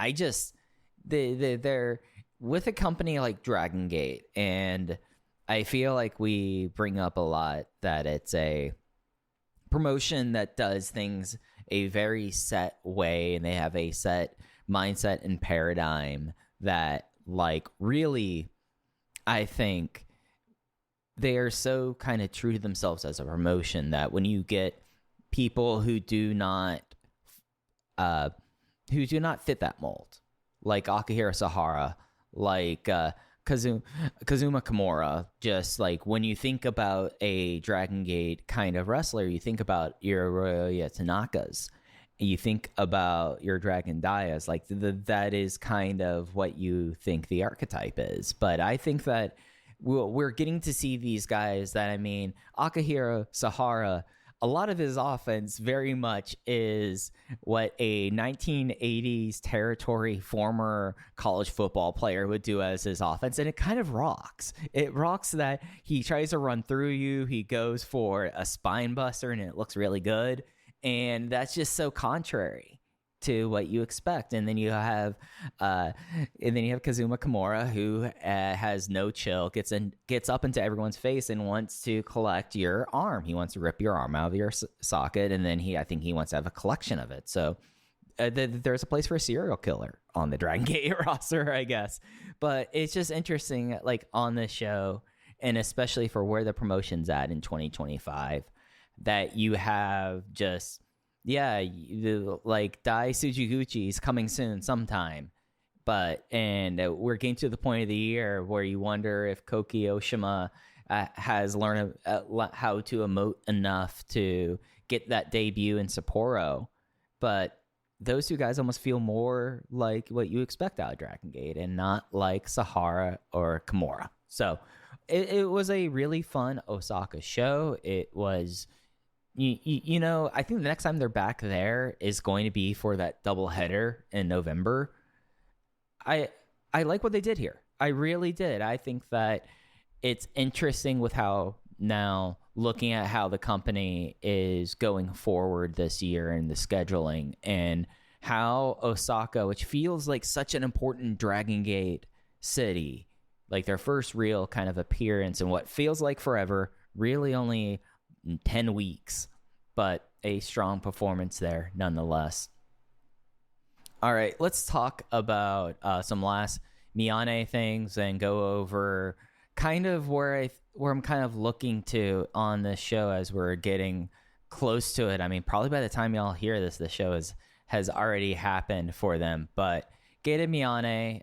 I: They're with a company like Dragon Gate, and I feel like we bring up a lot that it's a promotion that does things a very set way, and they have a set mindset and paradigm that, like, really, I think they are so kind of true to themselves as a promotion that when you get people who do not fit that mold, like Akihiro Sahara, like Kazuma Kimura, just like when you think about a Dragon Gate kind of wrestler, you think about your Ryoya Tanakas, you think about your Dragon Dias, like that is kind of what you think the archetype is. But I think that we're getting to see these guys that, Akihiro Sahara, a lot of his offense very much is what a 1980s territory former college football player would do as his offense. And it kind of rocks. It rocks that he tries to run through you. He goes for a spine buster and it looks really good. And that's just so contrary to what you expect. And then you have Kazuma Kimura, who has no chill, gets up into everyone's face and wants to collect your arm. He wants to rip your arm out of your socket, and then I think he wants to have a collection of it. So there's a place for a serial killer on the Dragon Gate roster, I guess. But it's just interesting, like, on this show, and especially for where the promotion's at in 2025, that you have just, like Dai Tsujiguchi is coming soon sometime. And we're getting to the point of the year where you wonder if Koki Oshima has learned how to emote enough to get that debut in Sapporo. But those two guys almost feel more like what you expect out of Dragon Gate and not like Sahara or Kimura. So it was a really fun Osaka show. It was, I think the next time they're back there is going to be for that doubleheader in November. I like what they did here. I really did. I think that it's interesting with how now looking at how the company is going forward this year and the scheduling, and how Osaka, which feels like such an important Dragon Gate city, like their first real kind of appearance in what feels like forever, really only 10 weeks, but a strong performance there nonetheless. All right, let's talk about some last Miyane things and go over kind of where I'm kind of looking to on this show as we're getting close to it. I mean, probably by the time y'all hear this, the show has already happened for them. But Gated Miyane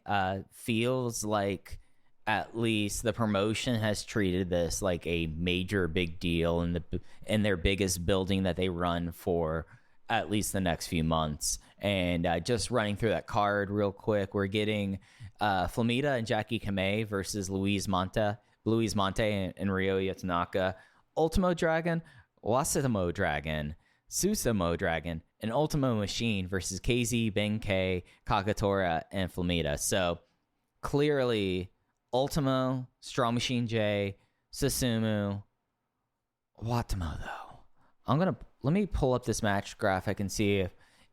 I: feels like at least the promotion has treated this like a major big deal in their biggest building that they run for at least the next few months. And just running through that card real quick, we're getting Flamita and Jackie Kamei versus Luis Monte and Ryoya Tanaka, Ultimo Dragon, Wasatamo Dragon, Susumu Dragon, and Ultimo Machine versus KZ, Benkei, Kakatora, and Flamita. So clearly Ultimo, Strong Machine J, Susumu, Watamo though. Let me pull up this match graphic and see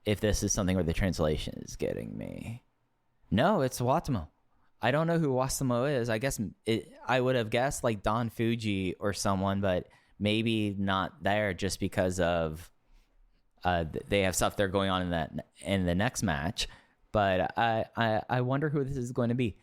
I: if this is something where the translation is getting me. No, it's Watamo. I don't know who Wasamo is. I guess I would have guessed like Don Fuji or someone, but maybe not there just because of they have stuff they're going on in the next match. But I wonder who this is going to be.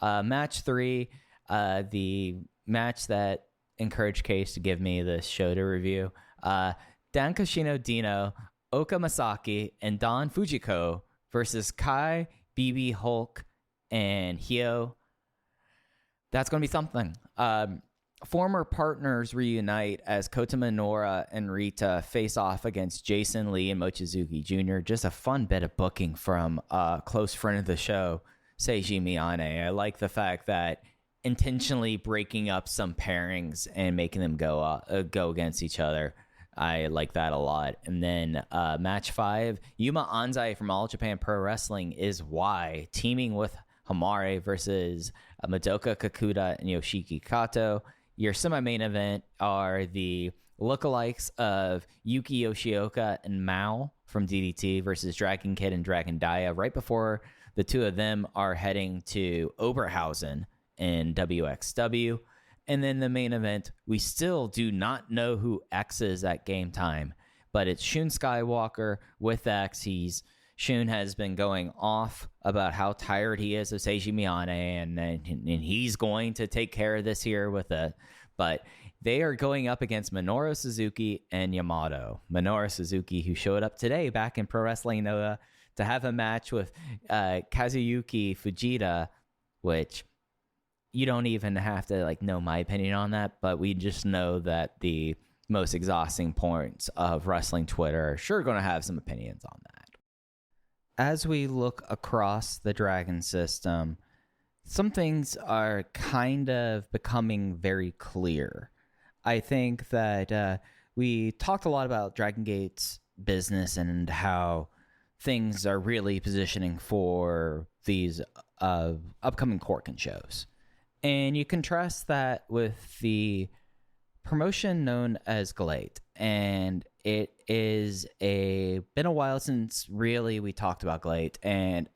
I: Match 3, the match that encouraged Case to give me this show to review. Dan Kashino Dino, Oka Masaki, and Don Fujiko versus Kai, BB Hulk, and Hyo. That's going to be something. Former partners reunite as Kota Minoura and Rita face off against Jason Lee and Mochizuki Jr. Just a fun bit of booking from a close friend of the show, Seiji Miyane. I like the fact that intentionally breaking up some pairings and making them go against each other. I like that a lot. And then match 5, Yuma Anzai from All Japan Pro Wrestling is Y, teaming with Homare versus Madoka Kikuta and Yoshiki Kato. Your semi-main event are the lookalikes of Yuki Yoshioka and Mao from DDT versus Dragon Kid and Dragon Dia, right before the two of them are heading to Oberhausen in WXW. And then the main event, we still do not know who X is at game time, but it's Shun Skywalker with X. Shun has been going off about how tired he is of Seiji Miyane, and he's going to take care of this here with it. But they are going up against Minoru Suzuki and Yamato. Minoru Suzuki, who showed up today back in Pro Wrestling Noah to have a match with Kazuyuki Fujita, which you don't even have to know my opinion on that, but we just know that the most exhausting points of wrestling Twitter are sure going to have some opinions on that. As we look across the Dragon system, some things are kind of becoming very clear. I think that we talked a lot about Dragon Gate's business and how things are really positioning for these upcoming Corkin shows. And you contrast that with the promotion known as GLEAT. And it is been a while since really we talked about GLEAT. And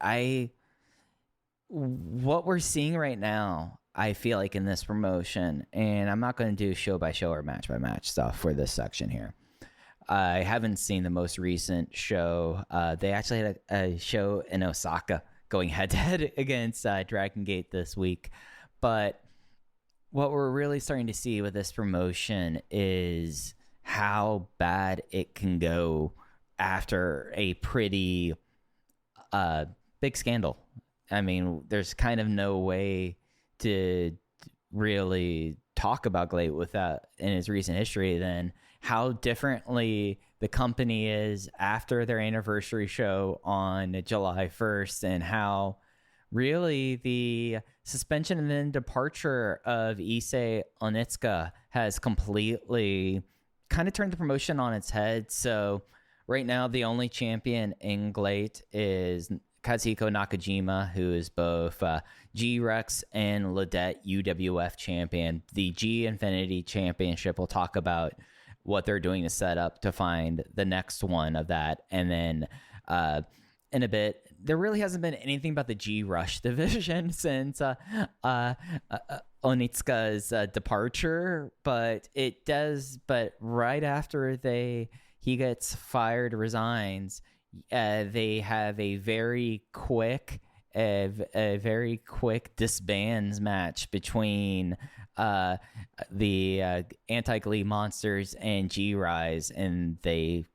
I: what we're seeing right now, I feel like in this promotion, and I'm not going to do show by show or match by match stuff for this section here. I haven't seen the most recent show. They actually had a show in Osaka going head to head against Dragon Gate this week. But what we're really starting to see with this promotion is how bad it can go after a pretty big scandal. I mean, there's kind of no way to really talk about GLEAT without in its recent history than how differently the company is after their anniversary show on July 1st and how really the suspension and then departure of Issei Onitsuka has completely kind of turned the promotion on its head. So right now, the only champion in GLEAT is Kazuhiko Nakajima, who is both G-Rex and Ladette UWF champion. The G Infinity Championship, we'll talk about what they're doing to set up to find the next one of that. And then in a bit, there really hasn't been anything about the G-Rush division since Onitsuka's departure, but it does. But right after he gets fired, resigns, they have a very quick disbands match between the Anti-Glee Monsters and G-Rise, and they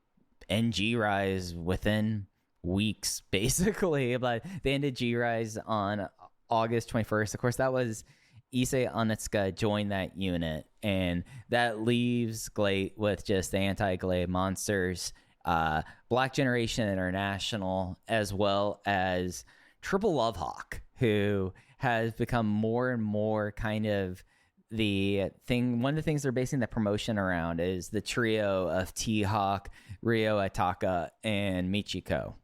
I: end G-Rise within weeks, basically. But they ended G-Rise on August 21st. Of course, that was Issei Onitsuka joined that unit, and that leaves GLEAT with just the anti-GLEAT monsters, Black Generation International, as well as Triple Love Hawk, who has become more and more kind of the thing. One of the things they're basing the promotion around is the trio of T-Hawk, Ryo Ataka, and Michiko.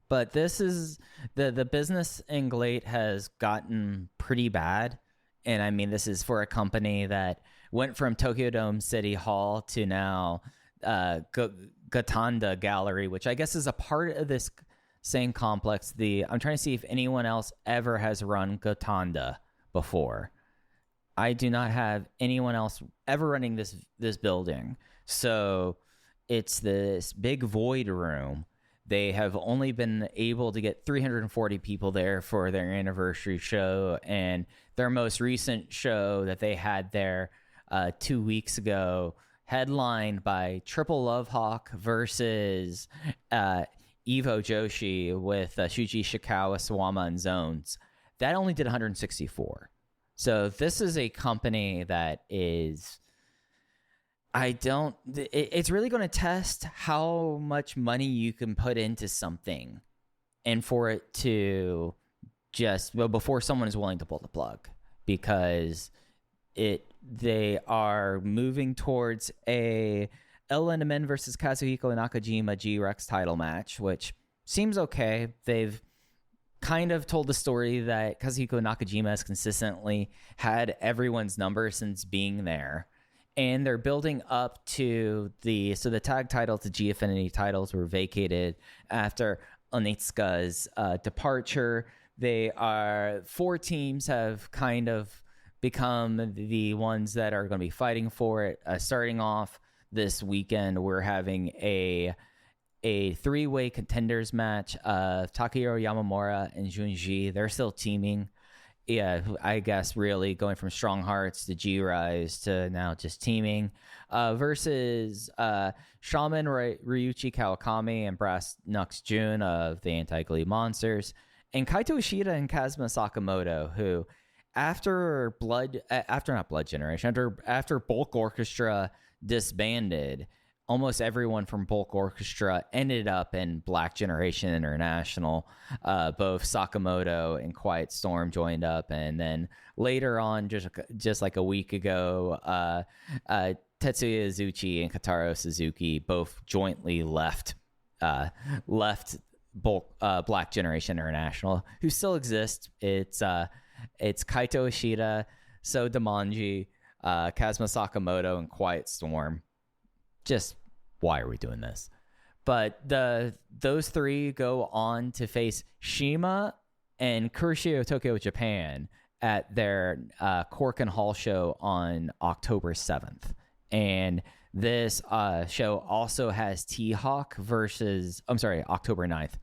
I: But this is the business in GLEAT has gotten pretty bad. And I mean, this is for a company that went from Tokyo Dome City Hall to now Gotanda Gallery, which I guess is a part of this same complex. I'm trying to see if anyone else ever has run Gotanda before. I do not have anyone else ever running this building. So it's this big void room. They have only been able to get 340 people there for their anniversary show, and their most recent show that they had there 2 weeks ago, headlined by Triple Love Hawk versus Evo Joshi with Shuji Shikawa, Sawama, and Zones. That only did 164. So this is a company that is... it's really going to test how much money you can put into something and for it to before someone is willing to pull the plug, because they are moving towards a El Men versus Kazuhiko Nakajima G-Rex title match, which seems okay. They've kind of told the story that Kazuhiko Nakajima has consistently had everyone's number since being there. And they're building up to the tag titles, the G Affinity titles were vacated after Onitsuka's departure. 4 teams have kind of become the ones that are going to be fighting for it. Starting off this weekend, we're having a 3-way contenders match of Takahiro Yamamura and Junji. They're still teaming. Yeah, I guess really going from Strong Hearts to G-Rise to now just teaming versus Shaman Ryuichi Kawakami and Brass Knucks Jun of the Anti-GLEAT Monsters, and Kaito Ishida and Kazuma Sakamoto, who after Bulk Orchestra disbanded, almost everyone from Bulk Orchestra ended up in Black Generation International. Both Sakamoto and Quiet Storm joined up, and then later on, just like a week ago, Tetsuya Izuchi and Kataro Suzuki both jointly left Black Generation International, who still exists. It's Kaito Ishida, So Damanji, Kazuma Sakamoto, and Quiet Storm. Just why are we doing this? But those 3 go on to face Shima and Kuroshio Tokyo, Japan at their Corkin Hall show on October 7th. And this show also has T-Hawk October 9th.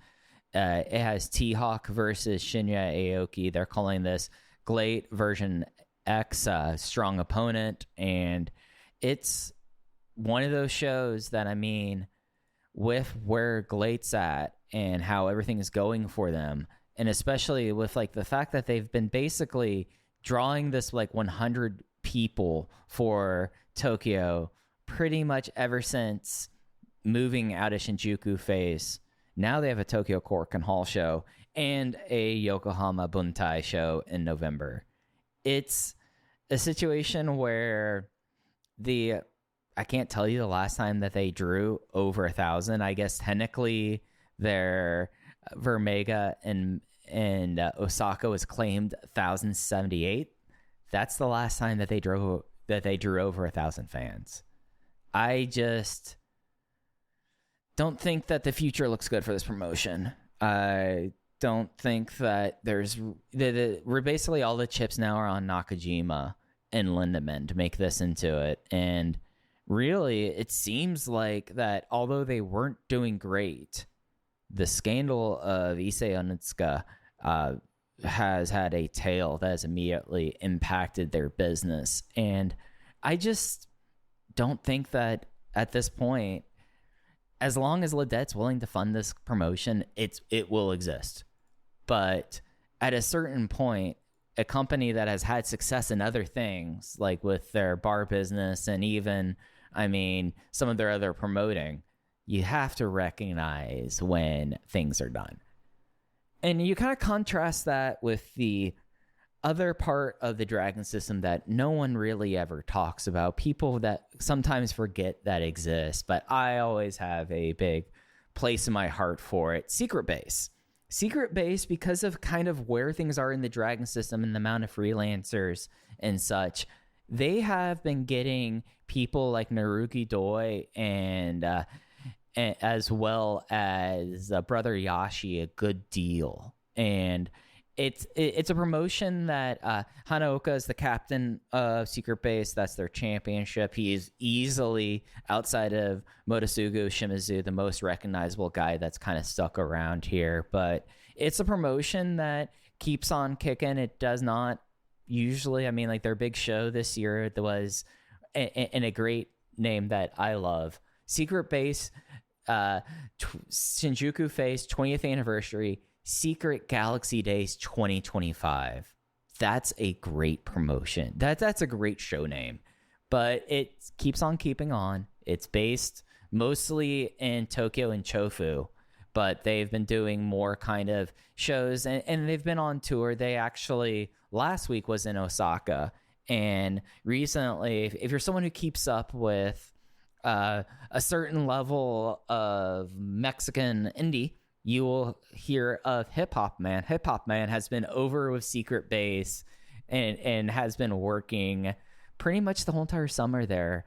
I: It has T-Hawk versus Shinya Aoki. They're calling this GLEAT version X, strong opponent. And it's one of those shows that, I mean, with where GLEAT's at and how everything is going for them, and especially with like the fact that they've been basically drawing this like 100 people for Tokyo pretty much ever since moving out of Shinjuku phase. Now they have a Tokyo Corkin Hall show and a Yokohama Buntai show in November. It's a situation where I can't tell you the last time that they drew over 1,000. I guess technically their Vermega and Osaka was claimed 1,078. That's the last time that they drew over 1,000 fans. I just don't think that the future looks good for this promotion. I don't think that we're basically all the chips now are on Nakajima and Lindemann to make this into it. And really, it seems like that although they weren't doing great, the scandal of Issei Onitsuka has had a tail that has immediately impacted their business. And I just don't think that at this point, as long as Ledette's willing to fund this promotion, it will exist. But at a certain point, a company that has had success in other things, like with their bar business and even, I mean, some of their other promoting, you have to recognize when things are done. And you kind of contrast that with the other part of the Dragon system that no one really ever talks about, people that sometimes forget that exist, but I always have a big place in my heart for it. Secret Base. Secret Base, because of kind of where things are in the Dragon system and the amount of freelancers and such, they have been getting people like Naruki Doi and as well as Brother Yashi a good deal. And it's a promotion that Hanaoka is the captain of Secret Base. That's their championship. He is easily, outside of Motosugu Shimizu, the most recognizable guy that's kind of stuck around here. But it's a promotion that keeps on kicking. It does not usually, I mean, like their big show this year, there was in a great name that I love, Secret Base, Shinjuku Face 20th anniversary, Secret Galaxy Days 2025. That's a great promotion. That's a great show name. But it keeps on keeping on. It's based mostly in Tokyo and Chofu, but they've been doing more kind of shows and they've been on tour. They actually, last week was in Osaka. And recently, if you're someone who keeps up with a certain level of Mexican indie, you will hear of Hip Hop Man. Hip Hop Man has been over with Secret Base and has been working pretty much the whole entire summer there.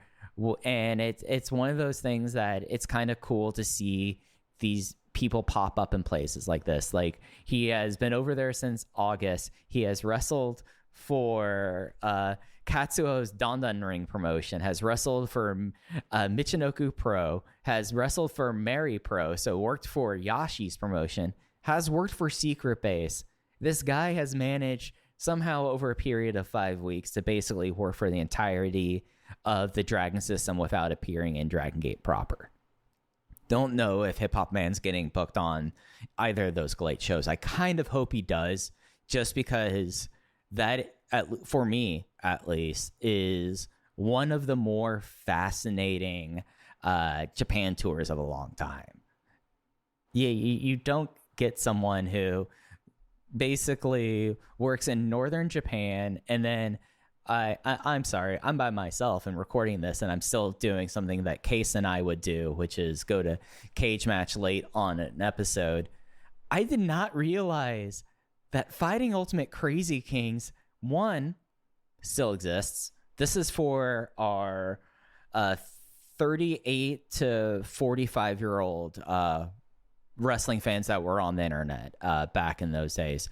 I: And it's one of those things that it's kind of cool to see these people pop up in places like this. Like, he has been over there since August. He has wrestled for Katsuo's Dandan Ring promotion, has wrestled for Michinoku Pro, has wrestled for Mary Pro, so worked for Yashi's promotion, has worked for Secret Base. This guy has managed somehow over a period of 5 weeks to basically work for the entirety of the Dragon system without appearing in Dragon Gate proper. Don't know if Hip Hop Man's getting booked on either of those GLEAT shows. I kind of hope he does, just because that, for me at least, is one of the more fascinating Japan tours of a long time. Yeah, you don't get someone who basically works in northern Japan, and then I'm sorry, I'm by myself and recording this, and I'm still doing something that Case and I would do, which is go to Cage Match late on an episode. I did not realize that Fighting Ultimate Crazy Kings 1 still exists. This is for our 38 to 45-year-old wrestling fans that were on the internet back in those days.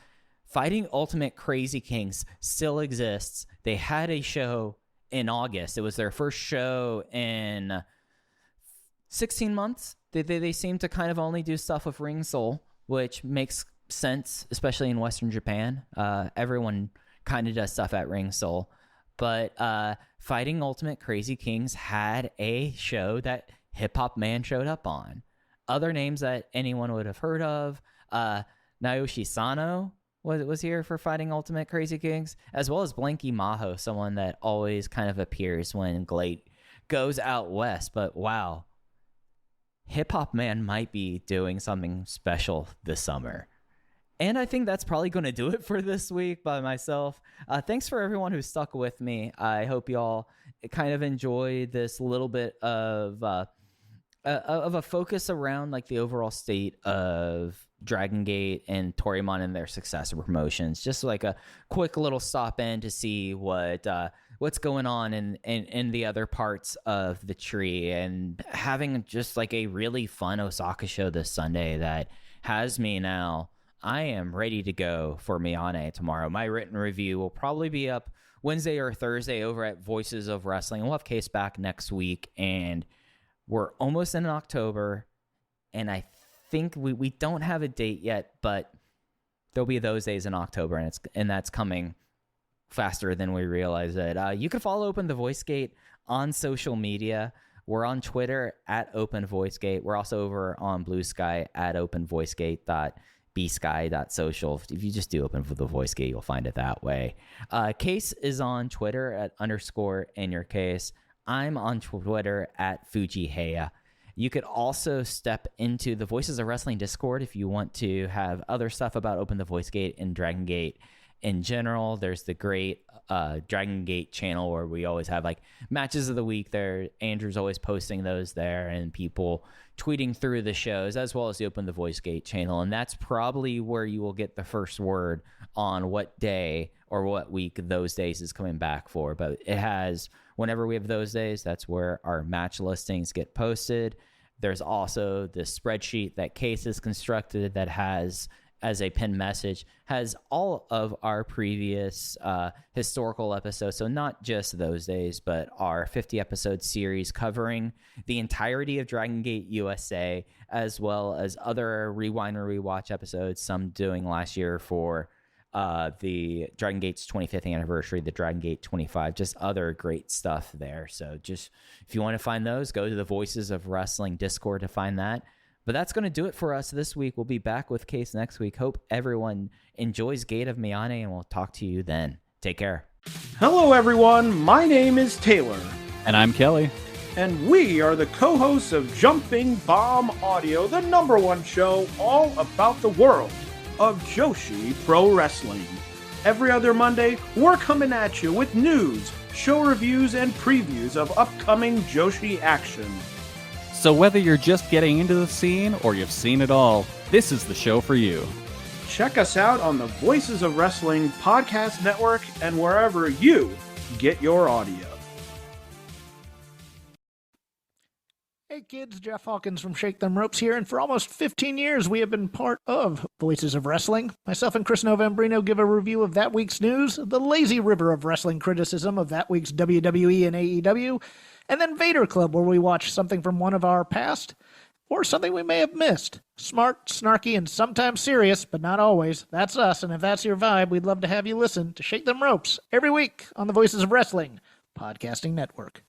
I: Fighting Ultimate Crazy Kings still exists. They had a show in August. It was their first show in 16 months. They seem to kind of only do stuff with Ring Soul, which makes sense, especially in Western Japan. Everyone kind of does stuff at Ring Soul. But Fighting Ultimate Crazy Kings had a show that Hip Hop Man showed up on. Other names that anyone would have heard of, Naoshi Sano was here for Fighting Ultimate Crazy Kings, as well as Blanky Maho, someone that always kind of appears when GLEAT goes out west. But wow, Hip Hop Man might be doing something special this summer. And I think that's probably going to do it for this week by myself. Thanks for everyone who stuck with me. I hope y'all kind of enjoyed this little bit of a focus around like the overall state of Dragon Gate and Torimon and their successor promotions. Just like a quick little stop in to see what's going on in the other parts of the tree, and having just like a really fun Osaka show this Sunday that has me now. I am ready to go for Miyane tomorrow. My written review will probably be up Wednesday or Thursday over at Voices of Wrestling. We'll have Case back next week, and we're almost in October, and I think we don't have a date yet, but there'll be those days in October, and that's coming faster than we realize it. You can follow Open the Voice Gate on social media. We're on Twitter at Open Voice Gate. We're also over on Blue Sky at openvoicegate.com. bsky.social. If you just do open for the voice gate, you'll find it that way. Case is on Twitter at _InYourCase. I'm on Twitter at FujiHeya. You could also step into the Voices of Wrestling Discord if you want to have other stuff about Open the Voice Gate and Dragon Gate in general. There's the great Dragon Gate channel where we always have like matches of the week there. Andrew's always posting those there and people tweeting through the shows, as well as the Open the Voice Gate channel. And that's probably where you will get the first word on what day or what week those days is coming back for. But it has, whenever we have those days, that's where our match listings get posted. There's also the spreadsheet that Case has constructed that has, as a pinned message, has all of our previous historical episodes. So not just those days, but our 50-episode series covering the entirety of Dragon Gate USA, as well as other Rewind or Rewatch episodes, some doing last year for the Dragon Gate's 25th anniversary, the Dragon Gate 25, just other great stuff there. So just, if you want to find those, go to the Voices of Wrestling Discord to find that. But that's going to do it for us this week. We'll be back with Case next week. Hope everyone enjoys Gate of Miyane, and we'll talk to you then. Take care.
A: Hello, everyone. My name is Taylor.
B: And I'm Kelly.
A: And we are the co-hosts of Jumping Bomb Audio, the #1 show all about the world of Joshi Pro Wrestling. Every other Monday, we're coming at you with news, show reviews, and previews of upcoming Joshi action.
B: So whether you're just getting into the scene or you've seen it all, this is the show for you.
A: Check us out on the Voices of Wrestling podcast network and wherever you get your audio.
J: Hey kids, Jeff Hawkins from Shake Them Ropes here, and for almost 15 years we have been part of Voices of Wrestling. Myself and Chris Novembrino give a review of that week's news, the lazy river of wrestling criticism of that week's WWE and AEW, and then Vader Club, where we watch something from one of our past, or something we may have missed. Smart, snarky, and sometimes serious, but not always. That's us, and if that's your vibe, we'd love to have you listen to Shake Them Ropes every week on the Voices of Wrestling Podcasting Network.